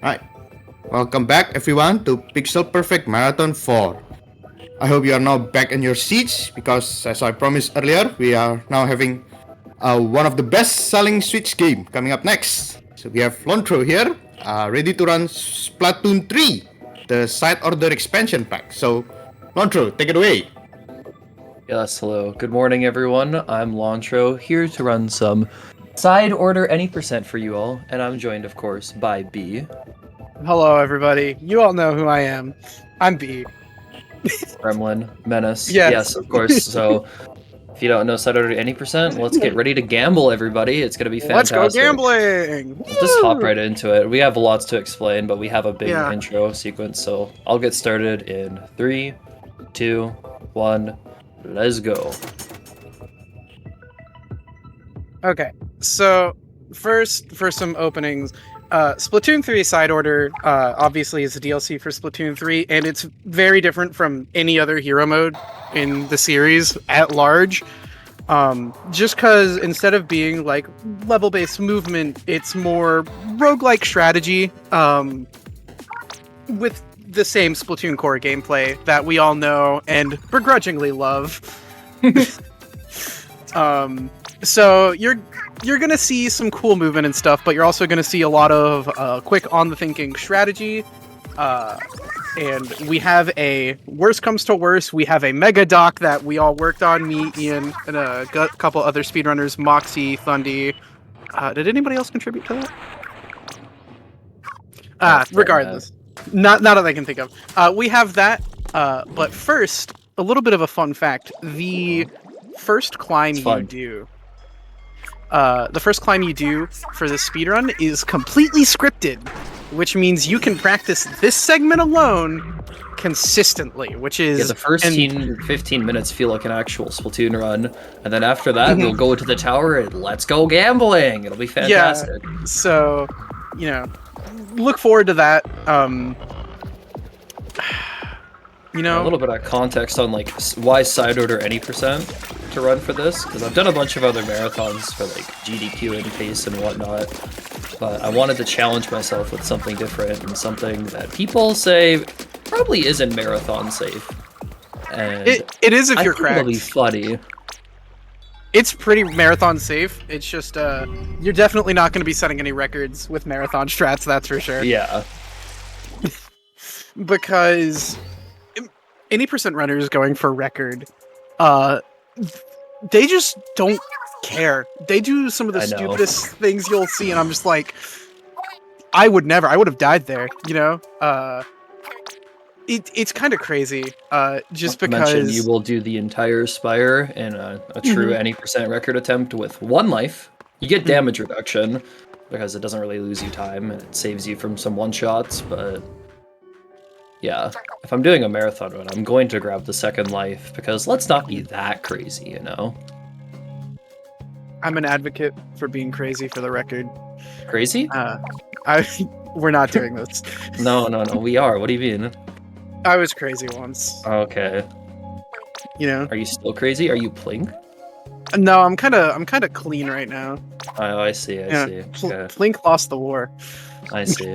Right. Welcome back, everyone, to Pixel Perfect Marathon 4. I hope you are now back in your seats because, as I promised earlier, we are now having one of the best-selling Switch game coming up next. So we have Lontro here, ready to run Splatoon 3, the Side Order expansion pack. So, Lontro, take it away. Yes, hello. Good morning, everyone. I'm Lontro, here to run some Side Order any percent for you all, and I'm joined, of course, by B. Hello, everybody. You all know who I am. I'm B. Gremlin, Menace. Yes. Of course. So, if you don't know Side Order any percent, let's get ready to gamble, everybody. It's gonna be Let's fantastic. go gambling! Let's just hop right into it. We have lots to explain, but we have a big Yeah. intro sequence, so I'll get started in 3, 2, 1, let's go. Okay, so first, for some openings, Splatoon 3 Side Order obviously is a DLC for Splatoon 3, and it's very different from any other hero mode in the series at large. Just because instead of being like level-based movement, it's more roguelike strategy with the same Splatoon core gameplay that we all know and begrudgingly love. So you're gonna see some cool movement and stuff, but you're also gonna see a lot of quick on-the-thinking strategy. And we have a worst comes to worst, we have a mega doc that we all worked on. Me, Ian, and a couple other speedrunners, Moxie, Thundy. Did anybody else contribute to that? Regardless, not that I can think of. We have that. But first, a little bit of a fun fact: the first climb you do. The first climb you do for this speedrun is completely scripted, which means you can practice this segment alone consistently, which is... Yeah, the first 15 minutes feel like an actual Splatoon run, and then after that, we'll go into the tower and let's go gambling! It'll be fantastic. Yeah, so, look forward to that. A little bit of context on like why Side Order any percent to run for this, because I've done a bunch of other marathons for like GDQ and pace and whatnot, but I wanted to challenge myself with something different and something that people say probably isn't marathon safe. And it is if you're cracked. It'll be funny. It's pretty marathon safe. It's just you're definitely not going to be setting any records with marathon strats, that's for sure. Yeah. Because any percent runners going for record, they just don't care. They do some of the stupidest things you'll see, and I'm just like, I would have died there, It's kind of crazy, just because... You will do the entire Spire in a true any percent record attempt with 1 life. You get damage reduction, because it doesn't really lose you time, and it saves you from some one-shots, but... yeah, if I'm doing a marathon run, I'm going to grab the 2nd life, because let's not be that crazy, I'm an advocate for being crazy, for the record. Crazy? We're not doing this. No, we are. What do you mean? I was crazy once. Okay. Are you still crazy? Are you Plink? No, I'm kind of clean right now. Oh, I see. I see. Okay. Plink lost the war. I see.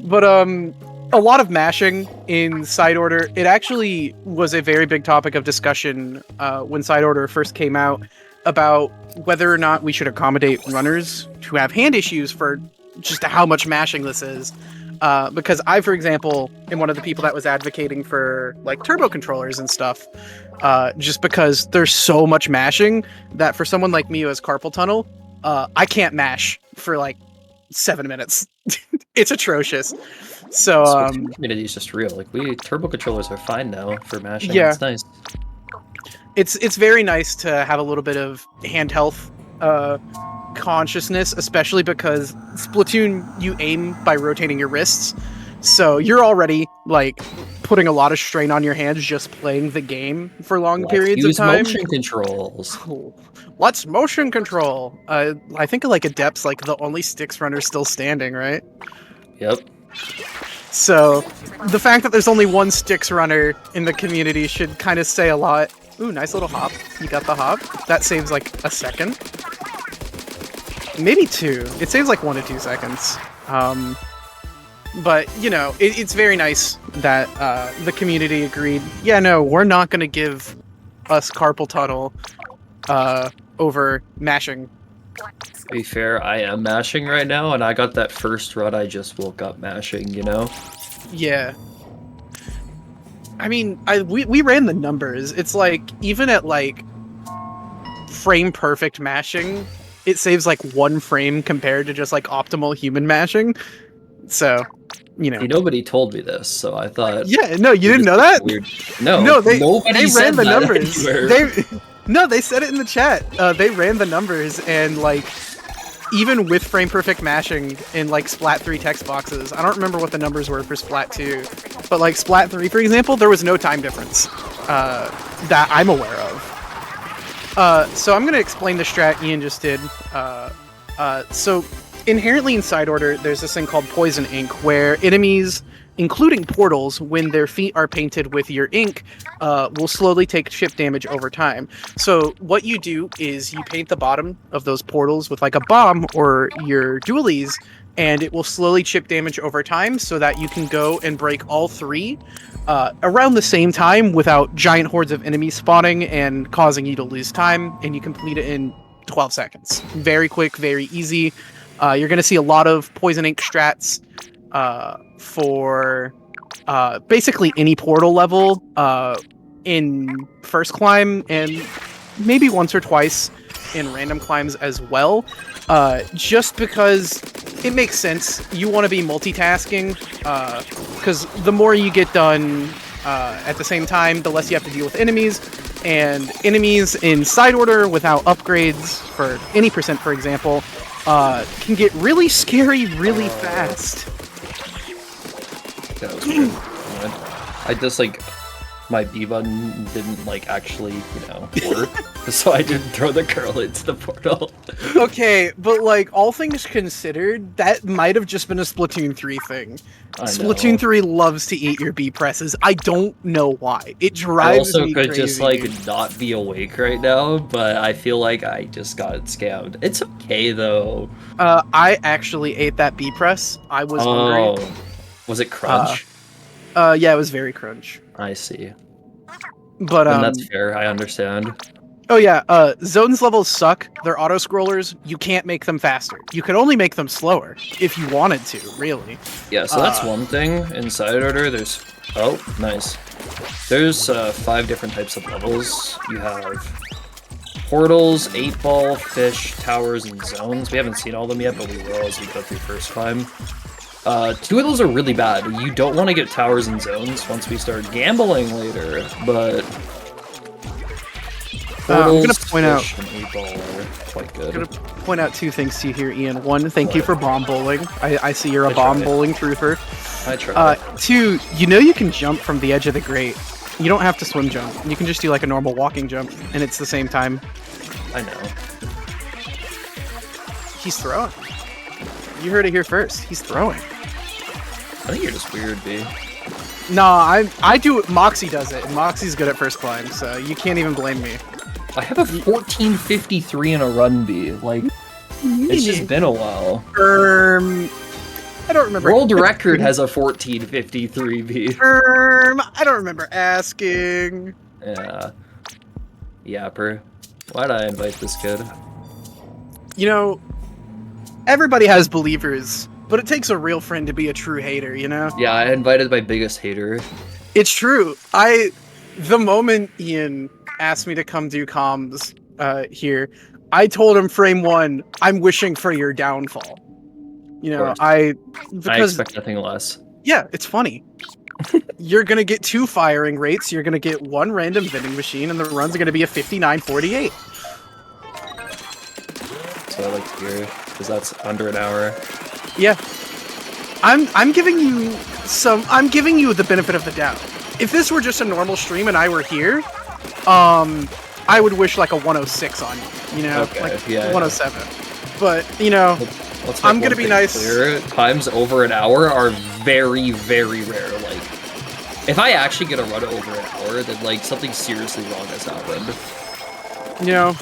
But a lot of mashing in Side Order. It actually was a very big topic of discussion when Side Order first came out, about whether or not we should accommodate runners who have hand issues for just how much mashing this is. Because I, for example, am one of the people that was advocating for like turbo controllers and stuff, just because there's so much mashing that for someone like me who has carpal tunnel, I can't mash for like 7 minutes. It's atrocious. So community is just real. Like turbo controllers are fine now for mashing. Yeah. It's nice. It's very nice to have a little bit of hand health consciousness, especially because Splatoon, you aim by rotating your wrists, so you're already like putting a lot of strain on your hands just playing the game for long periods of time. Motion controls. Let's motion control. I think like Adept's like the only Styx runner still standing, right? Yep. So the fact that there's only one Styx runner in the community should kind of say a lot. Ooh, nice little hop. You got the hop. That saves like a second. maybe 2. It saves like 1 to 2 seconds. But, you know, it's very nice that the community agreed, yeah, no, we're not going to give us carpal tunnel over mashing. To be fair, I am mashing right now, and I got that first run I just woke up mashing, you know? Yeah. I mean, we ran the numbers. It's like, even at like frame perfect mashing, it saves like 1 frame compared to just like optimal human mashing. So, you know. See, nobody told me this, so I thought... Yeah, no, you didn't know that? Weird. No, they ran the numbers. Anywhere. They said it in the chat. They ran the numbers, and like, even with frame perfect mashing in like Splat 3 text boxes, I don't remember what the numbers were for Splat 2, but like Splat 3, for example, there was no time difference that I'm aware of. So I'm going to explain the strat Ian just did. So inherently in side order, there's this thing called poison ink, where enemies, including portals, when their feet are painted with your ink, will slowly take chip damage over time. So what you do is you paint the bottom of those portals with like a bomb or your dualies, and it will slowly chip damage over time so that you can go and break all 3 around the same time without giant hordes of enemies spawning and causing you to lose time, and you complete it in 12 seconds. Very quick, very easy. You're going to see a lot of poison ink strats for basically any portal level in first climb, and maybe once or twice in random climbs as well, just because it makes sense. You want to be multitasking, because the more you get done at the same time, the less you have to deal with enemies, and enemies in side order without upgrades for any percent, for example, can get really scary really fast. That was weird. I just like my B button didn't like actually, you know, work, so I didn't throw the girl into the portal. Okay, but like all things considered, that might have just been a Splatoon 3 thing. Splatoon 3 loves to eat your B presses. I don't know why. It drives me crazy. I also could just like not be awake right now, but I feel like I just got scammed. It's okay though. I actually ate that B press. I was hungry. Was it crunch? Yeah, it was very crunch. I see. But and that's fair, I understand. Oh yeah, zones levels suck. They're auto-scrollers. You can't make them faster. You can only make them slower, if you wanted to, really. Yeah, so that's one thing. In side order, there's... Oh, nice. There's 5 different types of levels. You have portals, 8-ball, fish, towers, and zones. We haven't seen all of them yet, but we will as we go through first climb. 2 of those are really bad. You don't want to get towers and zones once we start gambling later, but... I'm gonna point out. Quite good. I'm gonna point out 2 things to you here, Ian. 1, thank you for bomb bowling. I see you're a bomb bowling truther. I try. 2, you know you can jump from the edge of the grate. You don't have to swim jump. You can just do like a normal walking jump, and it's the same time. I know. He's throwing. You heard it here first. He's throwing. I think you're just weird, B. No, I do. Moxie does it, and Moxie's good at first climb, so you can't even blame me. I have a 1453 in a run, B. Like, it's just been a while. I don't remember. World record has a 1453, B. I don't remember asking. Yeah. Yapper. Why'd I invite this kid? You know, everybody has believers, but it takes a real friend to be a true hater, you know? Yeah, I invited my biggest hater. It's true. The moment Ian asked me to come do comms here, I told him frame 1, I'm wishing for your downfall. You know, I expect nothing less. Yeah, it's funny. You're gonna get 2 firing rates, you're gonna get 1 random vending machine, and the runs are gonna be a 59-48. So I like to hear, because that's under an hour. Yeah. I'm giving you the benefit of the doubt. If this were just a normal stream and I were here, I would wish like a 106 on you know? Okay, like yeah, 107. Yeah. But, you know, I'm gonna be nice. Clear. Times over an hour are very, very rare. Like, if I actually get a run over an hour, then like something seriously wrong has happened. You know,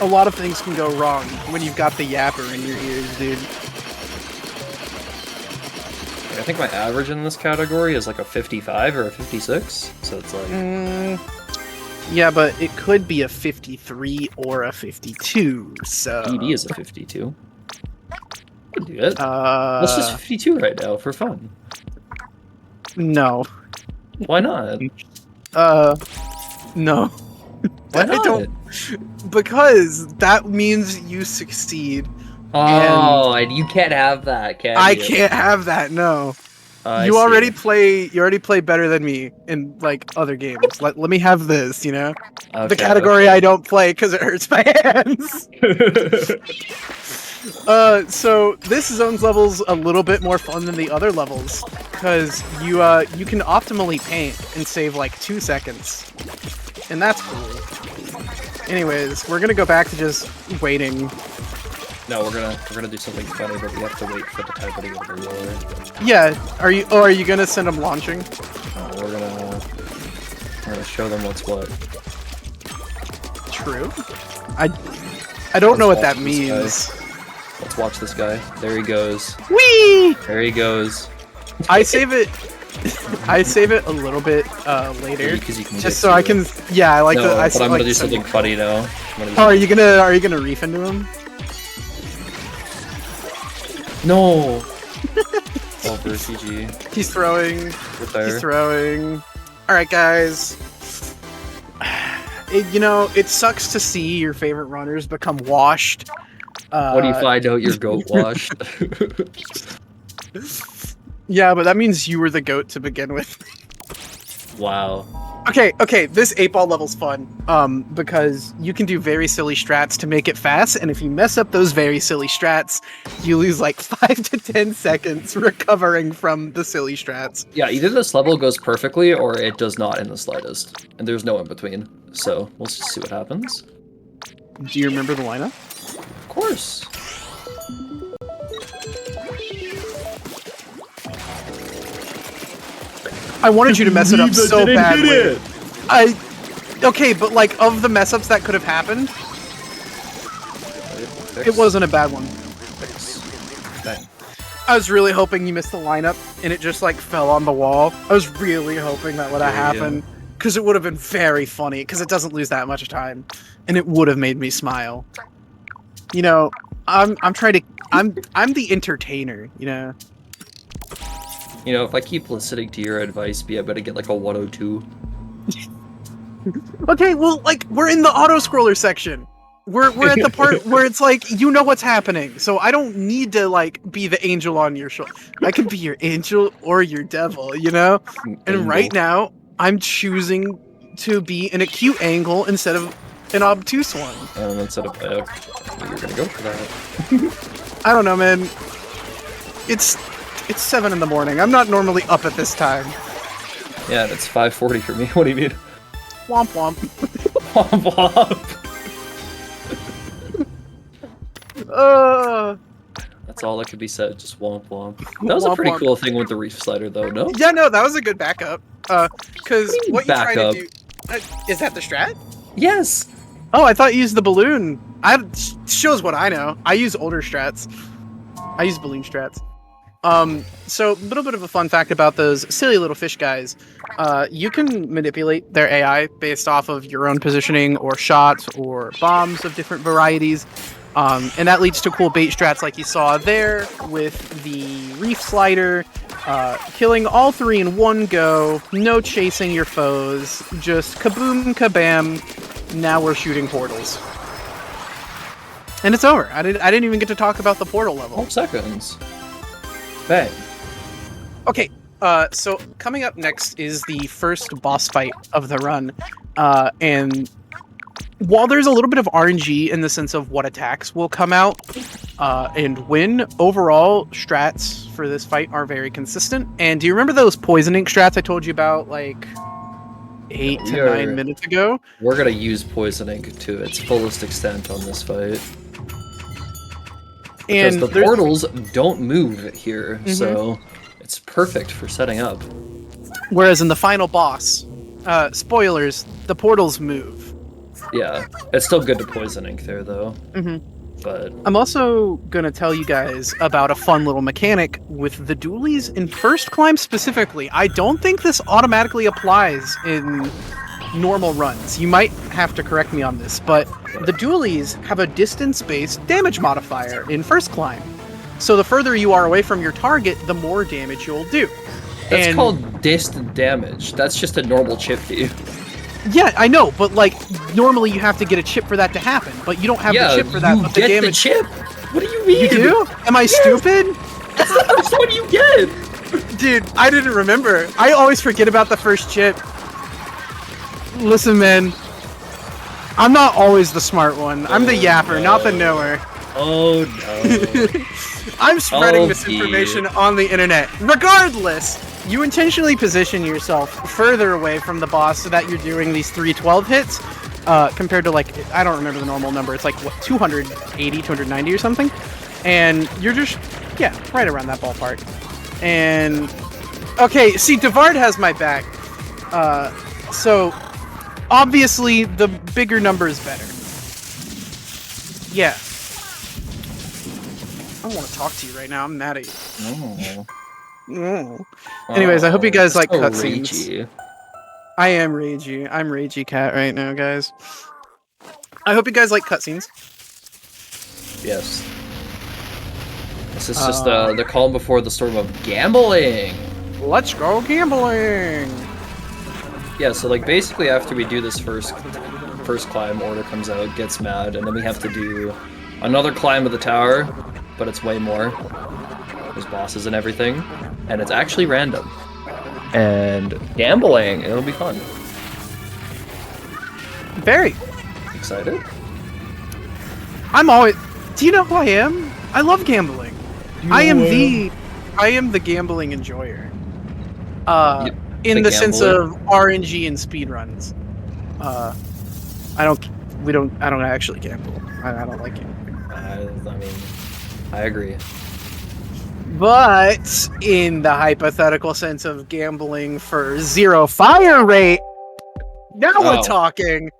a lot of things can go wrong when you've got the yapper in your ears, dude. I think my average in this category is like a 55 or a 56, so it's like... Yeah, but it could be a 53 or a 52, so... ED is a 52. Could do it. Let's just 52 right now, for fun. No. Why not? No. Why not? Because that means you succeed. Oh, and you can't have that, can you? I can't have that, no. You already play better than me in like other games. Let me have this, you know? Okay, the category I don't play because it hurts my hands. So this zone's level's a little bit more fun than the other levels because you can optimally paint and save like 2 seconds, and that's cool. Anyways, we're gonna go back to just waiting. No, we're gonna do something funny, but we have to wait for the title to get the reward. Yeah, are you gonna send them launching? No, we're gonna show them what's what. True. I don't know what that means. Let's watch this guy. There he goes. Whee! There he goes. I save it a little bit later, Because you can just so I can. Yeah, I like no, the. But I'm gonna do something funny now. Oh, are you gonna reef into him? No. Over CG. He's throwing. Retire. He's throwing. All right, guys. It sucks to see your favorite runners become washed. What do you find out your goat washed? Yeah, but that means you were the goat to begin with. Wow. Okay, this 8-ball level's fun. Because you can do very silly strats to make it fast, and if you mess up those very silly strats, you lose like 5 to 10 seconds recovering from the silly strats. Yeah, either this level goes perfectly or it does not in the slightest. And there's no in between. So, we'll just see what happens. Do you remember the lineup? Of course. I wanted you to mess it up so badly. Okay, but like of the mess ups that could have happened, it wasn't a bad one. Bang. I was really hoping you missed the lineup and it just like fell on the wall. I was really hoping that would have happened because it would have been very funny because it doesn't lose that much time and it would have made me smile. You know, I'm the entertainer, you know. You know, if I keep listening to your advice, I better get like a 102. Okay, well, like, we're in the auto-scroller section. We're at the part where it's like, you know what's happening, so I don't need to, like, be the angel on your shoulder. I can be your angel or your devil, you know? And right now, I'm choosing to be in a cute angle instead of an obtuse one. Instead of you're gonna go for that. I don't know, man. It's 7 in the morning. I'm not normally up at this time. Yeah, and it's 5:40 for me. What do you mean? Womp womp. Womp womp. That's all that could be said, just womp womp. That was a pretty cool thing with the reef slider, though, no? Yeah, no, that was a good backup. Because what you try to do... is that the strat? Yes! Oh, I thought you used the balloon. Shows what I know. I use older strats. I use balloon strats. So a little bit of a fun fact about those silly little fish guys. You can manipulate their AI based off of your own positioning or shots or bombs of different varieties. And that leads to cool bait strats like you saw there with the reef slider, killing all 3 in one go, no chasing your foes, just kaboom kabam, now we're shooting portals. And it's over. I didn't even get to talk about the portal level. 12 seconds. Bang. Okay, so coming up next is the first boss fight of the run, and while there's a little bit of RNG in the sense of what attacks will come out and when, overall strats for this fight are very consistent. And do you remember those poisoning strats I told you about like 8 to 9 minutes ago? We're gonna use poisoning to its fullest extent on this fight. Because the portals don't move here, so it's perfect for setting up. Whereas in the final boss, spoilers, the portals move. Yeah, it's still good to poison ink there though. But I'm also gonna tell you guys about a fun little mechanic with the dualies in first climb specifically. I don't think this automatically applies in normal runs. You might have to correct me on this, but the dualies have a distance-based damage modifier in first climb. So the further you are away from your target, the more damage you'll do. that's called distant damage. That's just a normal chip fee. Yeah, I know, but like normally you have to get a chip for that to happen, but you don't have the chip for that. You But get the damage. chip. What do you mean? You do? Am I stupid? That's the first one you get. Dude, I didn't remember. I always forget about the first chip. Listen, man. I'm not always the smart one. I'm the yapper, not the knower. Oh no. I'm spreading Oh, misinformation on the internet. Regardless, you intentionally position yourself further away from the boss so that you're doing these 312 hits, compared to like, I don't remember the normal number. It's like, what, 280, 290 or something? And you're just, yeah, right around that ballpark. And, okay, see, Devard has my back. So, obviously, the bigger number is better. Yeah. I don't want to talk to you right now. I'm mad at you. No. Anyways, I hope you guys like so cutscenes. ragey. I am ragey. I'm ragey cat right now, guys. I hope you guys like cutscenes. Yes. This is just the calm before the storm of gambling. Let's go gambling. Yeah, so like basically after we do this first climb, Order comes out, gets mad, and then we have to do another climb of the tower, but it's way more. There's bosses and everything, and it's actually random. And gambling, it'll be fun. Very. Excited? I'm always. Do you know who I am? I love gambling. I am the gambling enjoyer. In the sense of RNG and speedruns. I don't actually gamble. I don't like gambling. I mean, I agree. But in the hypothetical sense of gambling for 0 fire rate, now we're talking.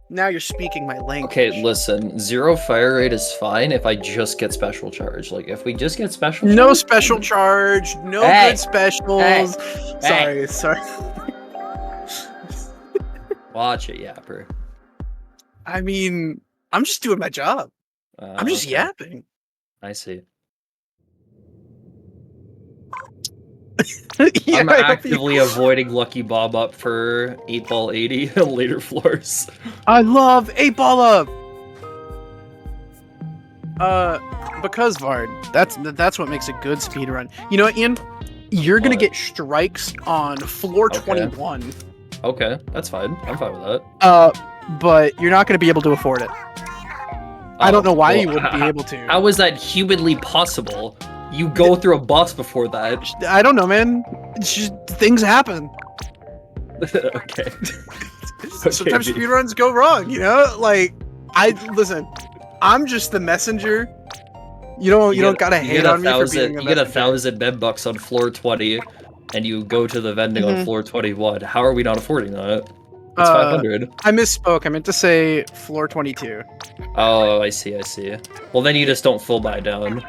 Now you're speaking my language. Okay, listen, 0 fire rate is fine if I just get special charge. Like, if we just get special charge... No special charge, no good specials. Sorry. Watch it, Yapper. I mean, I'm just doing my job. I'm just yapping. I see. Yeah, I'm actively avoiding Lucky Bob up for 8-ball 80 on later floors. I love 8-ball up. Because Vard, that's what makes a good speedrun. You know what, Ian? You're gonna get strikes on floor 21. Okay, that's fine. I'm fine with that. But you're not gonna be able to afford it. I don't know why you wouldn't be able to. How is that humanly possible? You go through a boss before that. I don't know, man. It's just, things happen. Okay. Sometimes speedruns go wrong, you know? Like, listen, I'm just the messenger. You don't gotta hate on me for being a messenger. You get 1,000 $1,000 on floor 20, and you go to the vending on floor 21. How are we not affording that? It's 500. I misspoke. I meant to say floor 22. Oh, I see. Well, then you just don't full buy down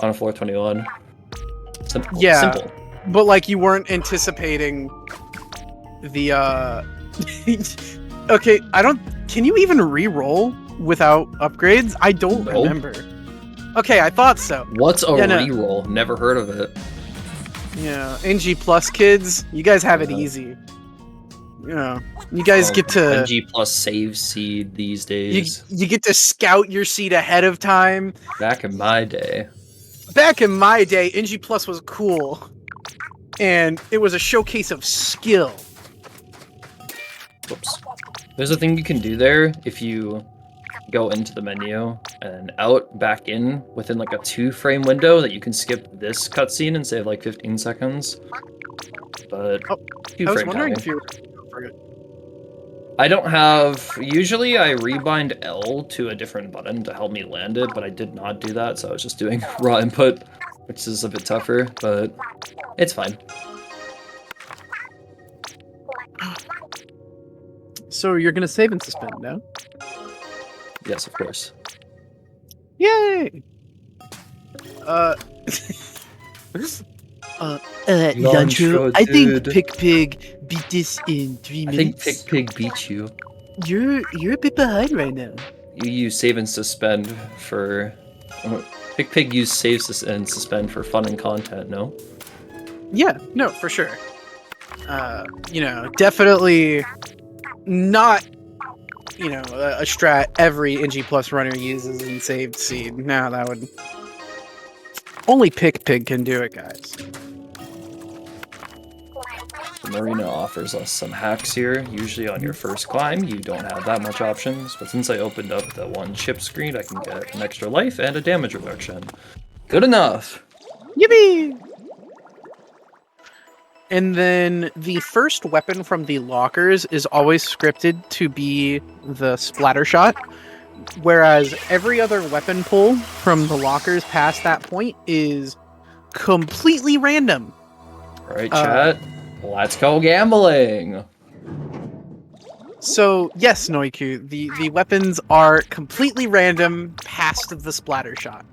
on floor 21. Simple. Yeah. Simple. But like you weren't anticipating the Okay, can you even re-roll without upgrades? I don't remember. Okay, I thought so. What's a re-roll? Never heard of it. Yeah, NG Plus kids, you guys have it easy. You know, you guys get to NG Plus save seed these days. You get to scout your seed ahead of time. Back in my day, NG Plus was cool, and it was a showcase of skill. Whoops. There's a thing you can do there if you go into the menu and back in within like a 2-frame window that you can skip this cutscene and save like 15 seconds. But I was wondering if you were for it. I don't have. Usually I rebind L to a different button to help me land it, but I did not do that, so I was just doing raw input, which is a bit tougher, but it's fine. So you're gonna save and suspend now? Yes, of course. Yay! Lancho, I think dude. Pick Pig beat this in 3 I minutes. think Pick Pig beat you. You're a bit behind right now. You use save and suspend for... Pick Pig used save and suspend for fun and content, no? Yeah, no, for sure. Definitely not, a strat every NG Plus runner uses in saved seed. No, that would... Only Pick Pig can do it, guys. Marina offers us some hacks here. Usually on your first climb, you don't have that much options, but since I opened up the one chip screen, I can get an extra life and a damage reduction. Good enough! Yippee! And then the first weapon from the lockers is always scripted to be the splatter shot, whereas every other weapon pull from the lockers past that point is completely random. Alright, chat. Let's go gambling! So, yes, Noiku, the weapons are completely random past the splatter shot.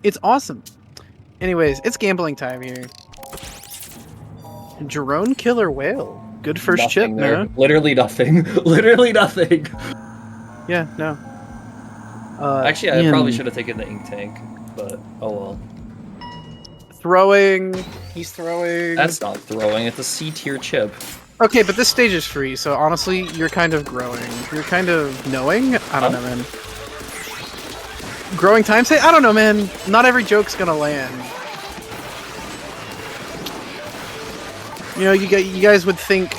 It's awesome. Anyways, it's gambling time here. Drone Killer Whale. Good first chip, there. man. Literally nothing. Literally nothing. Yeah, no. Actually, I probably should have taken the ink tank, but oh well. Throwing. He's throwing. That's not throwing, it's a C tier chip. Okay, but this stage is free, so honestly, you're kind of growing. You're kind of knowing? I don't know, man. Growing time say? I don't know, man. Not every joke's gonna land. You guys would think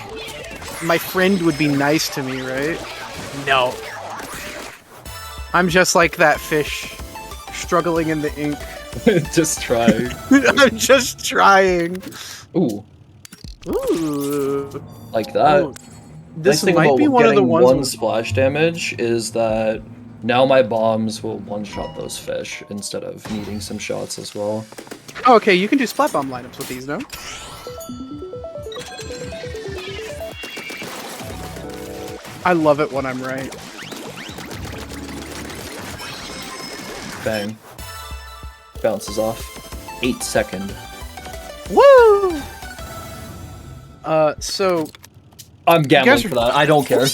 my friend would be nice to me, right? No. I'm just like that fish, struggling in the ink. Just try. I'm just trying. Ooh. Ooh. Like that. Oh, this nice thing might about be one of the getting ones one with... splash damage is that now my bombs will one-shot those fish instead of needing some shots as well. Oh, okay, you can do splat bomb lineups with these, no? I love it when I'm right. Bang. Bounces off. 8 second. Woo! So... I'm gambling are... for that. I don't care.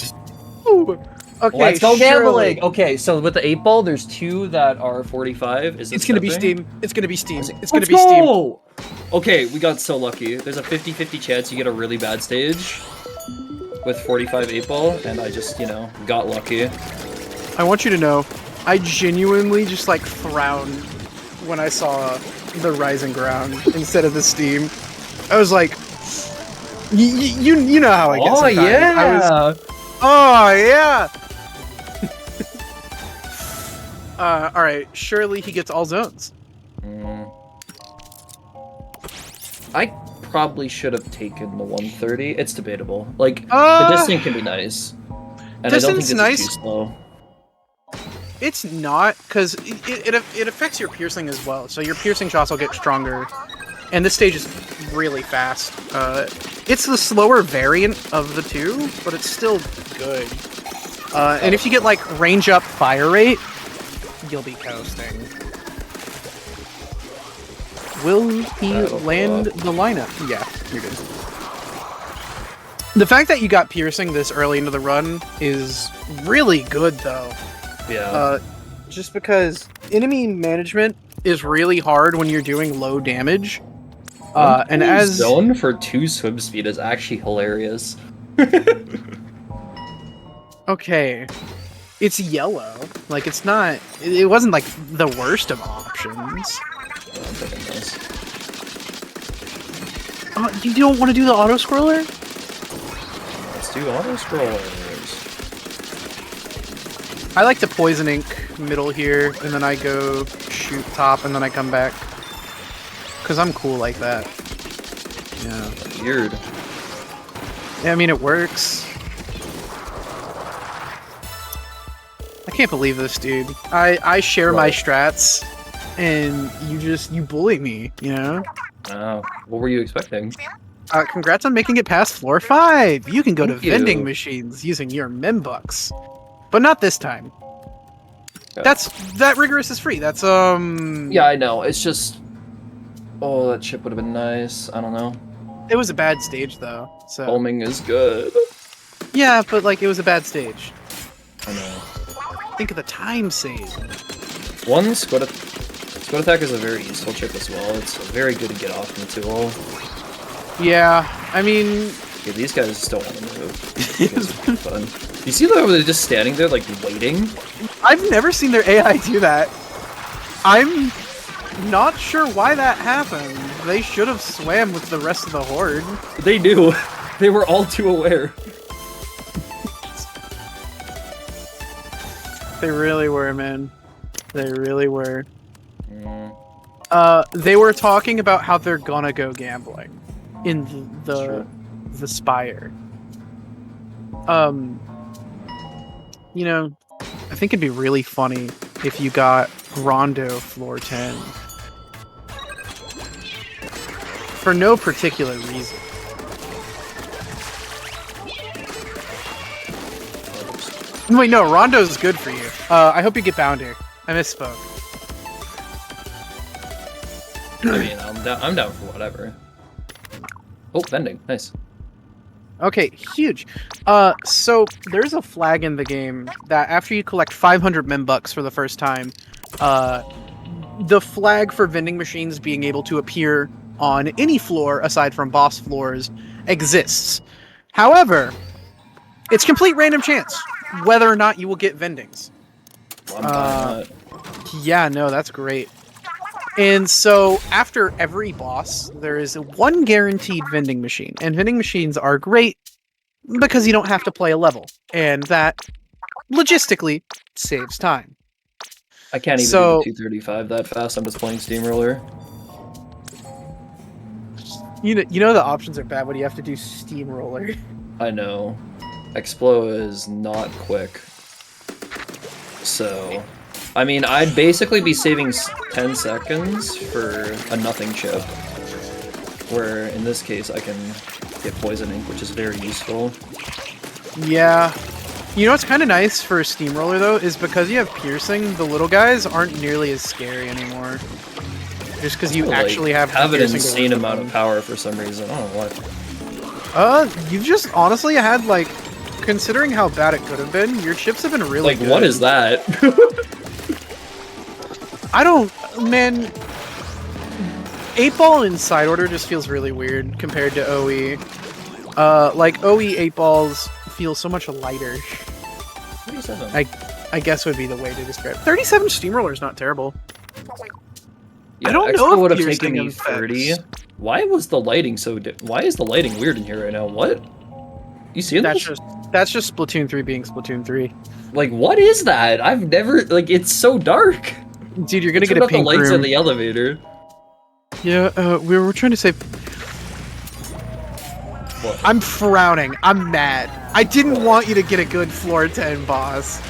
Ooh. Okay, Let's go gambling! surely. Okay, so with the 8-ball, there's 2 that are 45. Is this It's gonna be stepping? Steam. It's gonna be Steam. It's Let's gonna be Steam. Okay, we got so lucky. There's a 50-50 chance you get a really bad stage with 45 8-ball, and I just, got lucky. I want you to know, I genuinely just like frowned when I saw the Rising Ground instead of the Steam. I was like, you know how I get sometimes. Yeah! Oh yeah! Alright, surely he gets all zones. I probably should have taken the 130. It's debatable. Like, the distance can be nice. And I don't think it's nice. too slow. It's not, because it affects your piercing as well. So your piercing shots will get stronger. And this stage is really fast. It's the slower variant of the two, but it's still good. And if you get, like, range up fire rate, you'll be coasting. Will he land the lineup? Yeah, you're good. The fact that you got piercing this early into the run is really good, though. Yeah. Just because enemy management is really hard when you're doing low damage. And as zone for 2 swim speed is actually hilarious. Okay, it's yellow. Like it's not. It wasn't like the worst of options. I'm taking this. You don't want to do the auto scroller? Let's do auto scrollers. I like to poison ink middle here, and then I go shoot top, and then I come back. Cause I'm cool like that. Yeah. Weird. Yeah, I mean it works. I can't believe this, dude. I share my strats, and you bully me, you know? Oh, what were you expecting? Congrats on making it past floor 5. You can go Thank to vending you. machines using your Membucks, but not this time. Yeah. That rigorous is free. That's Yeah, I know. It's just. Oh, that chip would have been nice. I don't know. It was a bad stage though. So Homing is good. yeah, but like it was a bad stage. I know. Think of the time save. One squid attack is a very useful chip as well. It's very good to get off from the 2-hole. Yeah, I mean, Yeah, these guys just don't want to move. It's fun. You see them? They're just standing there, like, waiting? I've never seen their AI do that. I'm not sure why that happened. They should have swam with the rest of the horde. They knew. They were all too aware. They really were, man. They really were. Mm, They were talking about how they're gonna go gambling in the Spire. You know, I think it'd be really funny if you got Rondo floor 10 for no particular reason. Wait, no, Rondo's good for you. I hope you get Bounder. I misspoke. I mean, I'm down for whatever. Oh, vending. Nice. Okay, huge. So there's a flag in the game that after you collect 500 Membucks for the first time, the flag for vending machines being able to appear on any floor aside from boss floors exists. However, it's complete random chance whether or not you will get vendings. Well, I'm buying that. Yeah, no, that's great. And so after every boss, there is one guaranteed vending machine. And vending machines are great because you don't have to play a level. And that, logistically, saves time. I can't even do the 235 that fast. I'm just playing Steamroller. You know the options are bad when you have to do Steamroller. I know. Explo is not quick. So, I mean, I'd basically be saving 10 seconds for a nothing chip. Where, in this case, I can get Poison Ink, which is very useful. Yeah. You know what's kind of nice for Steamroller, though, is because you have Piercing, the little guys aren't nearly as scary anymore. Just because you actually have an Piercing insane to amount of power for some reason. I don't know why. You've just honestly had, like, considering how bad it could have been, your chips have been really good. What is that? I don't... Man... 8-ball in side order just feels really weird compared to OE. Like, OE 8-balls feel so much lighter. 37. I guess would be the way to describe it. 37 Steamroller is not terrible. Yeah, I don't Expo know if would have piercing taken me 30. Why was the lighting so why is the lighting weird in here right now? What? You see That's this? that's just Splatoon 3 being Splatoon 3. Like, what is that? I've never... Like, it's so dark. Dude, you're gonna get Turn a off the pink lights in room. the elevator. Yeah, we were trying to say... What? I'm frowning. I'm mad. I didn't want you to get a good floor 10 boss.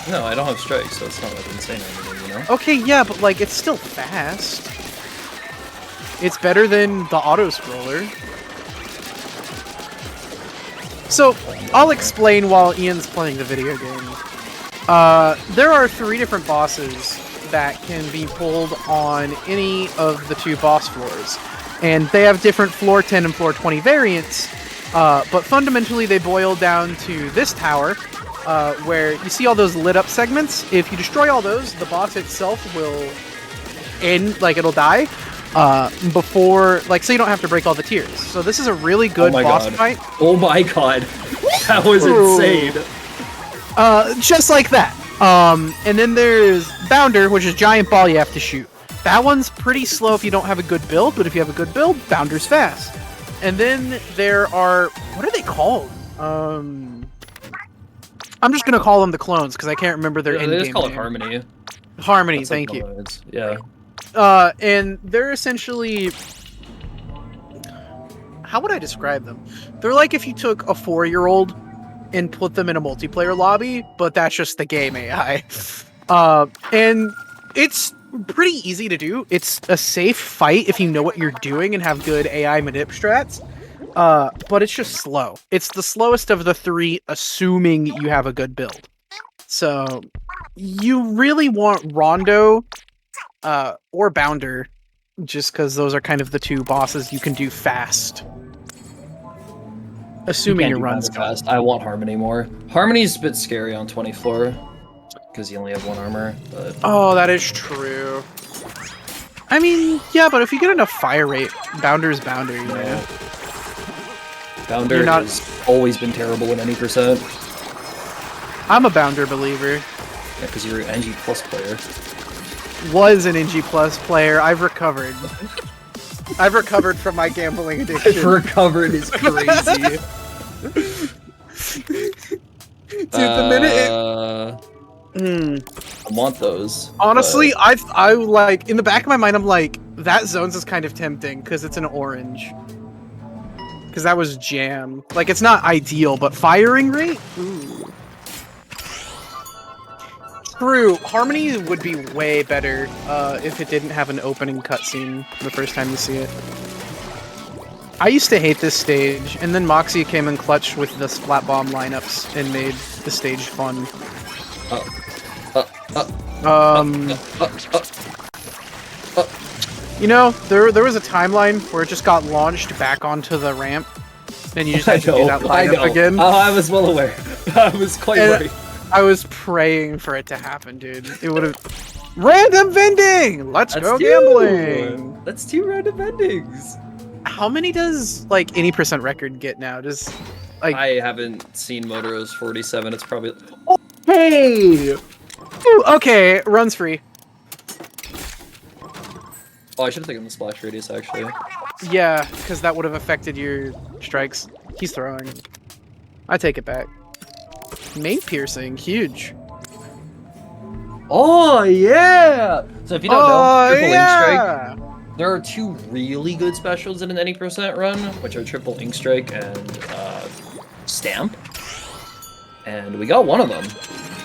No, I don't have strikes, so it's not like insane or anything, you know? Okay, yeah, but like, it's still fast. It's better than the auto-scroller. So, I'll explain while Ian's playing the video game. There are 3 different bosses that can be pulled on any of the 2 boss floors. And they have different floor 10 and floor 20 variants, but fundamentally they boil down to this tower, where you see all those lit up segments. If you destroy all those, the boss itself will end, like it'll die, before, like, so you don't have to break all the tiers. So this is a really good boss fight. Oh my god. That was insane. Just like that. And then there's Bounder, which is giant ball you have to shoot. That one's pretty slow if you don't have a good build, but if you have a good build, Bounder's fast. And then there are... What are they called? I'm just gonna call them the clones, because I can't remember their in-game They just call it name. Harmony. Harmony, That's thank like you. Yeah. And they're essentially... How would I describe them? They're like if you took a 4-year-old and put them in a multiplayer lobby, but that's just the game AI. And it's pretty easy to do. It's a safe fight if you know what you're doing and have good AI manip strats. but it's just slow. It's the slowest of the three, assuming you have a good build. So you really want Rondo or Bounder, just because those are kind of the two bosses you can do fast. Assuming your run's fast. I want Harmony more. Harmony's a bit scary on 20 floor, because you only have 1 armor, but... Oh, that is true. I mean, yeah, but if you get enough fire rate, Bounder's Bounder, you know? Bounder has always been terrible in any percent. I'm a Bounder believer. Yeah, because you're an NG Plus player. Was an NG Plus player. I've recovered. I've recovered from my gambling addiction. I've recovered is crazy. Dude, the minute I want those. Honestly, I like, in the back of my mind, I'm like, that zones is kind of tempting, because it's an orange. Because that was jam. Like, it's not ideal, but firing rate? Ooh. True, Harmony would be way better if it didn't have an opening cutscene the first time you see it. I used to hate this stage, and then Moxie came in clutch with the Splat Bomb lineups and made the stage fun. You know, there was a timeline where it just got launched back onto the ramp, and you just had to do that lineup again. Oh, I was well aware. I was quite worried. I was praying for it to happen, dude. It would have... Random vending! Let's go gambling! That's 2 random vendings! How many does, like, any percent record get now? Does, like... I haven't seen Motoros 47, it's probably... Oh, hey! Ooh, okay, runs free. Oh, I should have taken the splash radius, actually. Yeah, because that would have affected your strikes. He's throwing. I take it back. Main piercing, huge. Oh, yeah! So if you don't know, triple ink yeah! strike, there are 2 really good specials in an any percent run, which are triple ink strike and stamp. And we got one of them.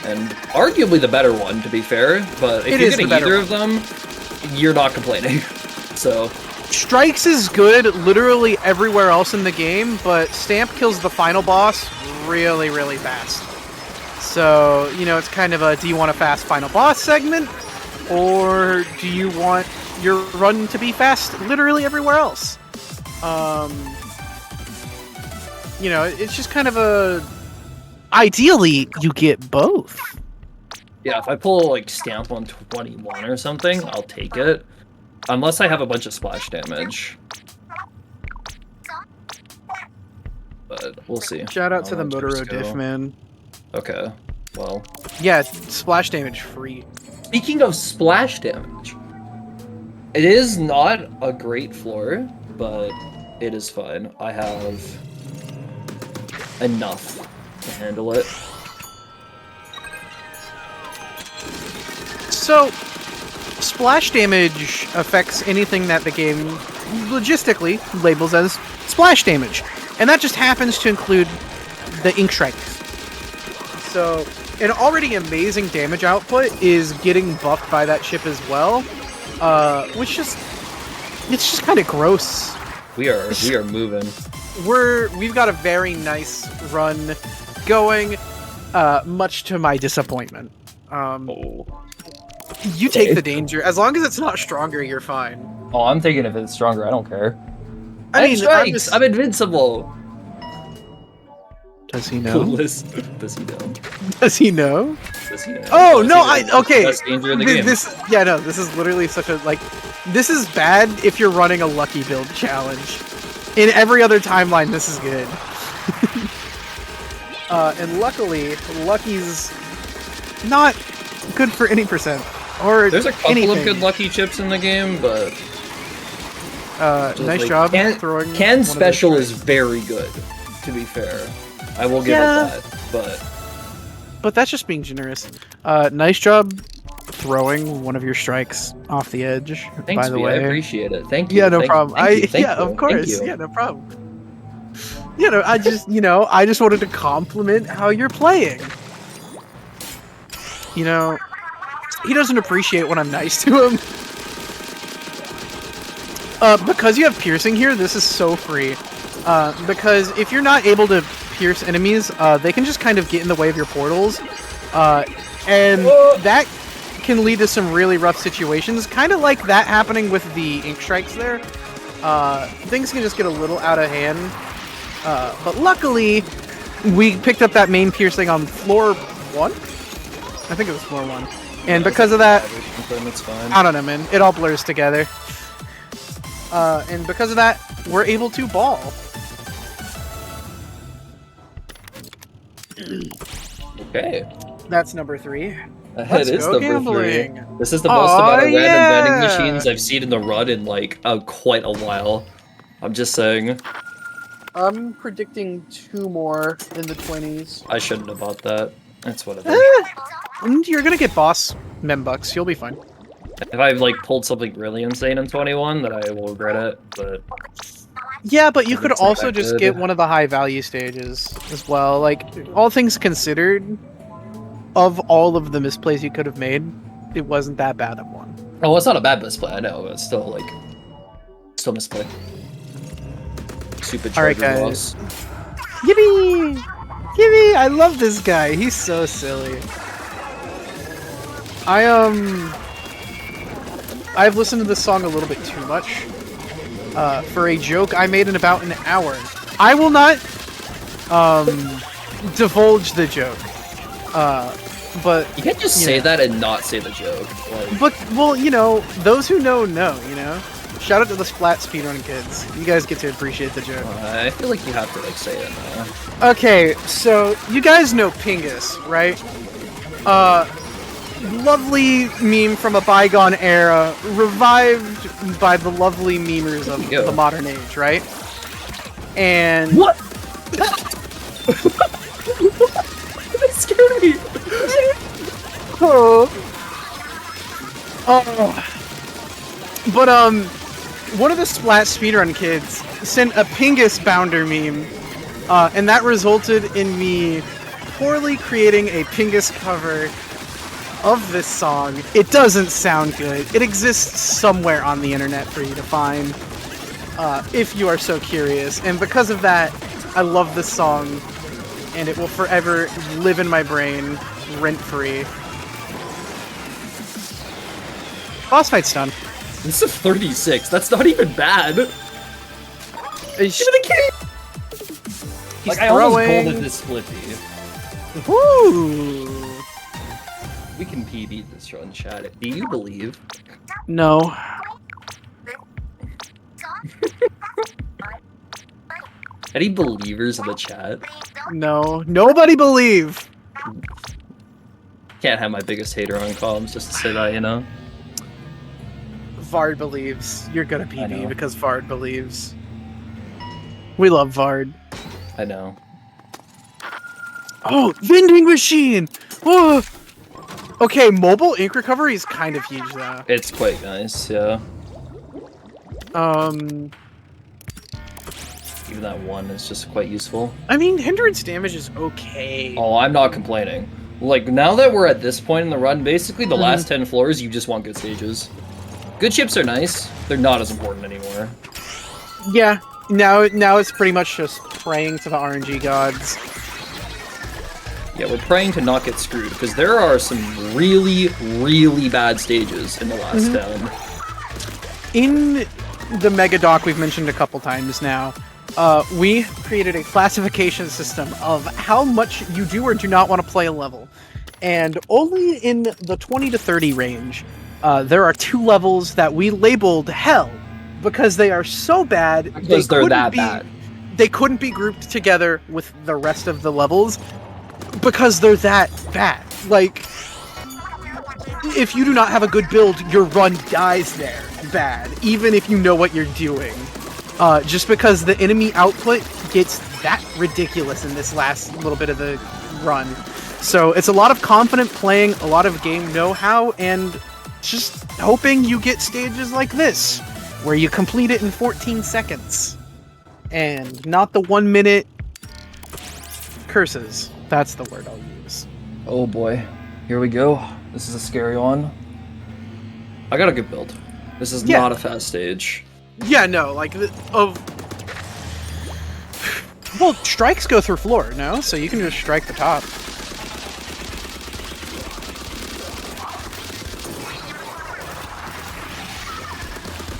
And arguably the better one, to be fair, but if you're getting either of them, you're not complaining. So Strikes is good literally everywhere else in the game, but Stamp kills the final boss really, really fast. So, you know, it's kind of a, do you want a fast final boss segment? Or do you want your run to be fast literally everywhere else? You know, it's just kind of a... Ideally, you get both. yeah, if I pull like Stamp on 21 or something, I'll take it. Unless I have a bunch of splash damage. But we'll see. Shout out to the Motoro diff, man. Okay, well. Yeah, splash damage free. Speaking of splash damage, it is not a great floor, but it is fine. I have enough to handle it. So, splash damage affects anything that the game logistically labels as splash damage. And that just happens to include the ink strike. So, an already amazing damage output is getting buffed by that chip as well. Which just... it's just kind of gross. We are moving. We've got a very nice run going, much to my disappointment. You take the danger. As long as it's not stronger, you're fine. Oh, I'm taking it if it's stronger. I don't care. I mean, I'm invincible. Does he know? Does he know? Does he know? Does he know? Oh no! Okay. Best danger in the game. This is literally such a this is bad if you're running a lucky build challenge. In every other timeline, this is good. And luckily, lucky's not good for any percent. Or there's a couple anything. of good lucky chips in the game, but nice job throwing. Can special is very good, to be fair. I will give it that, but that's just being generous. Nice job throwing one of your strikes off the edge. Thanks, by the way, I appreciate it. Thank you. Yeah, no problem. Thank you. Of course. Yeah, no problem. You know, I just wanted to compliment how you're playing. You know, he doesn't appreciate when I'm nice to him. Because you have piercing here, this is so free. because if you're not able to pierce enemies, they can just kind of get in the way of your portals, and that can lead to some really rough situations, kind of like that happening with the ink strikes there. Things can just get a little out of hand, but luckily we picked up that main piercing on floor 1? I think it was floor 1. And because of that, I don't know, man, it all blurs together. And because of that, we're able to ball. Okay. That's number 3. It is go number gambling. 3. This is the most amount of random vending yeah. machines I've seen in the run in like quite a while. I'm just saying. I'm predicting 2 more in the 20s. I shouldn't have bought that. That's what it is. And you're gonna get boss membucks. You'll be fine. If I've like pulled something really insane in 21, then I will regret it. But yeah, but you could it's also expected. just get one of the high value stages as well. Like, all things considered, of all of the misplays you could have made, it wasn't that bad of one. Oh, it's not a bad misplay. I know, but it's still like still misplay. Supercharger Alright, guys. loss. Yippee! Yippee! I love this guy. He's so silly. I've listened to this song a little bit too much. For a joke I made in about an hour. I will not divulge the joke. But You can't just say that and not say the joke. Like, But, well, you know, those who know, you know? Shout out to the Splat speedrun kids. You guys get to appreciate the joke. I feel like you have to like say it now. Okay, so you guys know Pingus, right? Lovely meme from a bygone era, revived by the lovely memers of the modern age, right? And what? That scared me. But one of the Splat speedrun kids sent a Pingus Bounder meme, and that resulted in me poorly creating a Pingus cover of this song. It doesn't sound good. It exists somewhere on the internet for you to find, if you are so curious. And because of that, I love this song, and it will forever live in my brain, rent-free. Boss fight's done. This is 36. That's not even bad. Even a kid. He's I almost golded this Spliffy. Woo! We can PB this run, chat. Do you believe? No. Any believers in the chat? No. Nobody believe! Can't have my biggest hater on comms just to say that, you know? Vard believes. You're gonna I PB know. because Vard believes. We love Vard. I know. Oh, vending machine! Oh! Okay, mobile ink recovery is kind of huge though. It's quite nice, yeah. Um, Even that one is just quite useful. I mean, hindrance damage is okay. Oh, I'm not complaining. Like, now that we're at this point in the run, basically the last 10 floors, you just want good stages. Good chips are nice. They're not as important anymore. Yeah, now it's pretty much just praying to the RNG gods. Yeah, we're praying to not get screwed, because there are some really, really bad stages in the last 10. In the Mega Doc we've mentioned a couple times now, we created a classification system of how much you do or do not want to play a level. And only in the 20 to 30 range, there are 2 levels that we labeled hell, because they are so bad, Because they're that bad. They couldn't be grouped together with the rest of the levels, because they're that bad. Like, if you do not have a good build, your run dies there bad, even if you know what you're doing. Just because the enemy output gets that ridiculous in this last little bit of the run. So it's a lot of confident playing, a lot of game know-how, and just hoping you get stages like this, where you complete it in 14 seconds. And not the 1 minute curses. That's the word I'll use. Oh boy. Here we go. This is a scary one. I got a good build. This is not a fast stage. Yeah, no, like, Well, strikes go through floor, no? So you can just strike the top.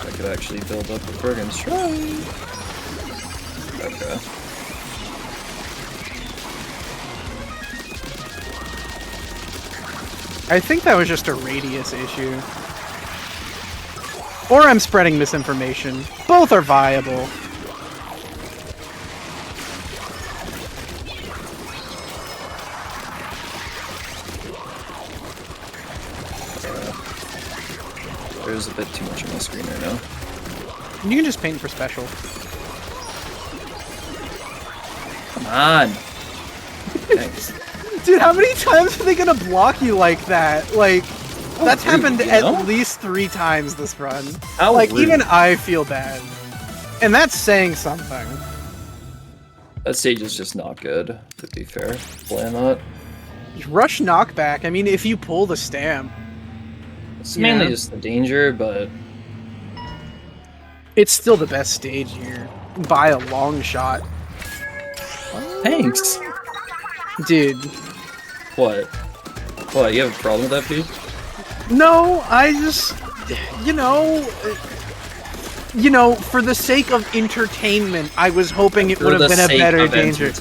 I could actually build up a friggin' strike. Okay. I think that was just a radius issue. Or I'm spreading misinformation. Both are viable. There's a bit too much on my screen right now. You can just paint for special. Come on! Thanks. Dude, how many times are they gonna block you like that? Like, that's happened at least 3 times this run. How like, rude. even I feel bad. And that's saying something. That stage is just not good, to be fair. Playing that. Rush knockback, I mean, if you pull the stamp. It's mainly just the danger, but... It's still the best stage here. By a long shot. Thanks! Dude. What? What, you have a problem with that, Pete? No, I just... You know, for the sake of entertainment, I was hoping it would have been a better danger.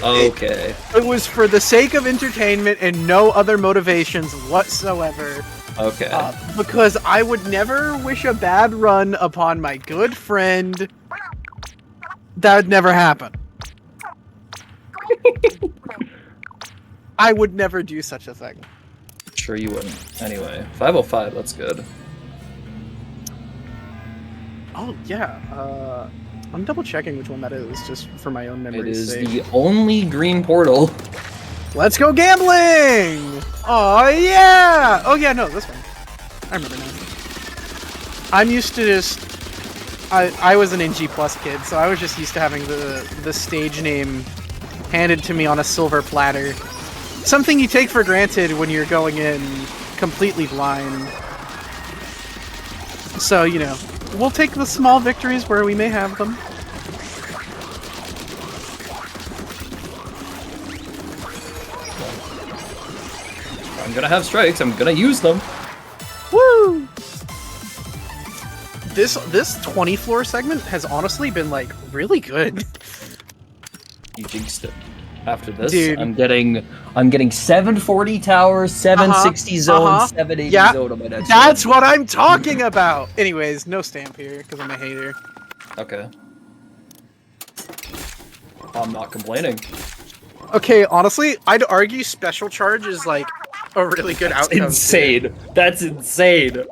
Okay. It was for the sake of entertainment and no other motivations whatsoever. Okay. Because I would never wish a bad run upon my good friend. That would never happen. I would never do such a thing. Sure you wouldn't. Anyway, 505, that's good. Oh, yeah. I'm double checking which one that is, just for my own It memory's is sake. the only green portal. Let's go gambling! Oh, yeah! Oh, yeah, no, this one. I remember now. I'm used to just... I was an NG Plus kid, so I was just used to having the stage name handed to me on a silver platter. Something you take for granted when you're going in completely blind. So, you know, we'll take the small victories where we may have them. I'm gonna have strikes, I'm gonna use them. Woo! This 20 floor segment has honestly been, like, really good. You jinxed it. After this, Dude. I'm getting 740 towers, 760 zone, 780 zone on my next That's one. what I'm talking about! Anyways, no stamp here, because I'm a hater. Okay. I'm not complaining. Okay, honestly, I'd argue special charge is, like, a really good outcome. Insane. That's insane.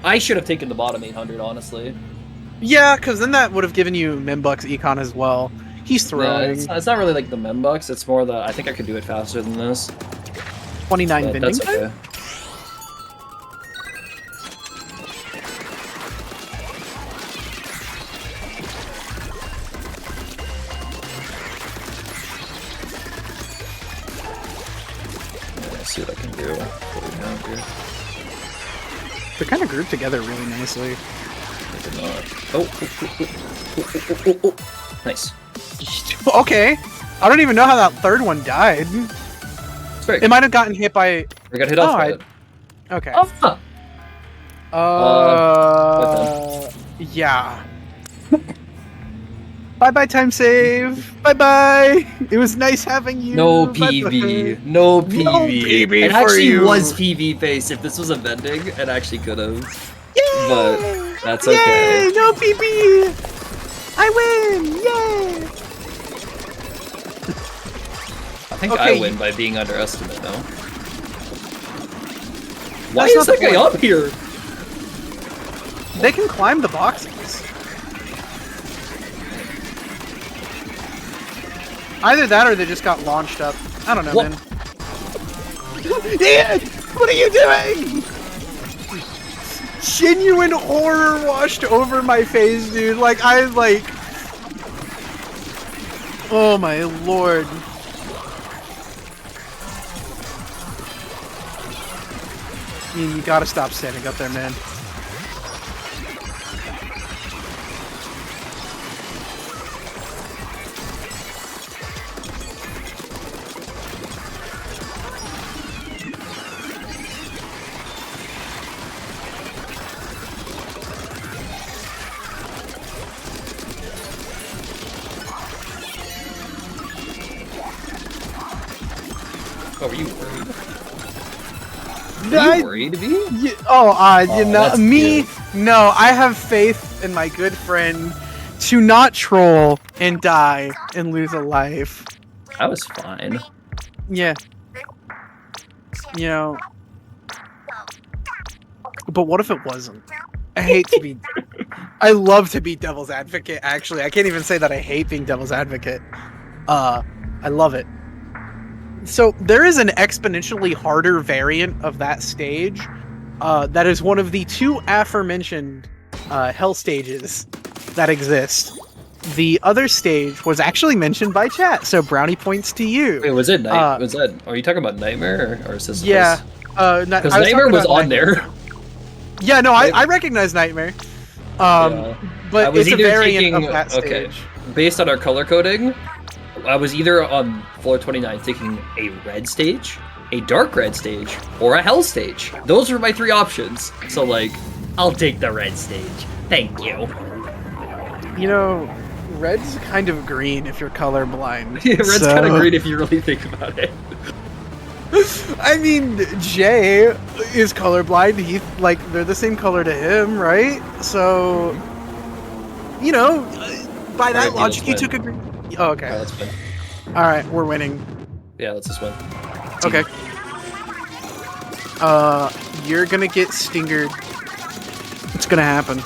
I should have taken the bottom 800, honestly. Yeah, because then that would have given you Membuck's econ as well. He's throwing. Yeah, it's not really like the Membucks, it's more the, I think I could do it faster than this. 29 But vending that's time? okay. Let's see what I can do. What do we have here? They're kind of grouped together really nicely. Maybe not. Oh. Nice. Okay. I don't even know how that third one died. It's very It might have gotten hit by... We got hit off by it. Okay. Oh, yeah. Bye-bye time save. Bye-bye. It was nice having you. No Bye-bye. PV. No PV. No PV It for actually you. was PV face. If this was a vending, it actually could have. Yay! But that's Yay! okay. No PV. I win. Yay! I think Okay, I win by being underestimated, no? That's Why is not the that guy point. up here? They can climb the boxes. Either that or they just got launched up. I don't know, What? man. Ian! What are you doing? Genuine horror washed over my face, dude. Like, oh my lord. Ian, you gotta stop standing up there, man. Oh, were you worried? I- Are you worried, V? You know, that's me? cute. No, I have faith in my good friend to not troll and die and lose a life. I was fine. Yeah. You know. But what if it wasn't? I hate to be. I love to be devil's advocate, actually. I can't even say that I hate being devil's advocate. I love it. So, there is an exponentially harder variant of that stage that is one of the two aforementioned hell stages that exist. The other stage was actually mentioned by chat, so brownie points to you. Wait, was it night? Was that? Are you talking about Nightmare or Sisyphus? Yeah. Because Nightmare was on there. Yeah, no, I recognize Nightmare. Yeah. But it's a variant of that stage. Okay. Based on our color coding, I was either on floor 29 taking a red stage, a dark red stage, or a hell stage. Those were my three options. So, like, I'll take the red stage. Thank you. You know, red's kind of green if you're colorblind. Yeah, red's kind of green if you really think about it. I mean, Jay is colorblind. They're the same color to him, right? So, you know, by that logic, you took a green. Oh, okay. Alright, let's win. All right, we're winning. Yeah, let's just win. Okay. You're gonna get stingered. It's gonna happen.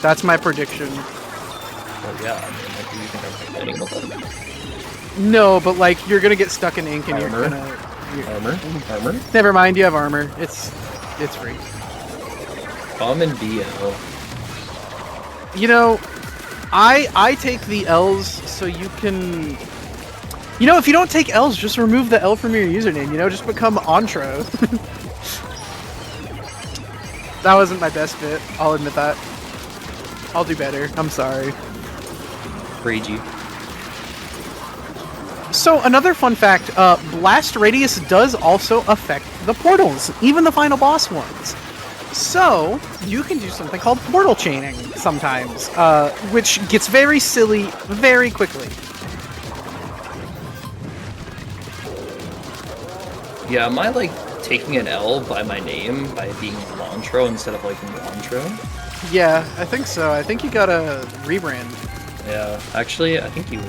That's my prediction. Oh yeah. Like, do you think I'm complaining about that? No, but like you're gonna get stuck in ink and Armor? you're gonna. Armor? Never mind, you have armor. It's free. Common BL. You know, I take the L's so you can. You know, if you don't take L's, just remove the L from your username. You know, just become Ontro. That wasn't my best bit. I'll admit that. I'll do better. I'm sorry. Ragey. So another fun fact, blast radius does also affect the portals, even the final boss ones. So you can do something called portal chaining sometimes, which gets very silly very quickly. Yeah, am I like taking an L by my name by being Lantro instead of like Lantro? Yeah, I think so. I think you gotta rebrand. Yeah, actually, I think you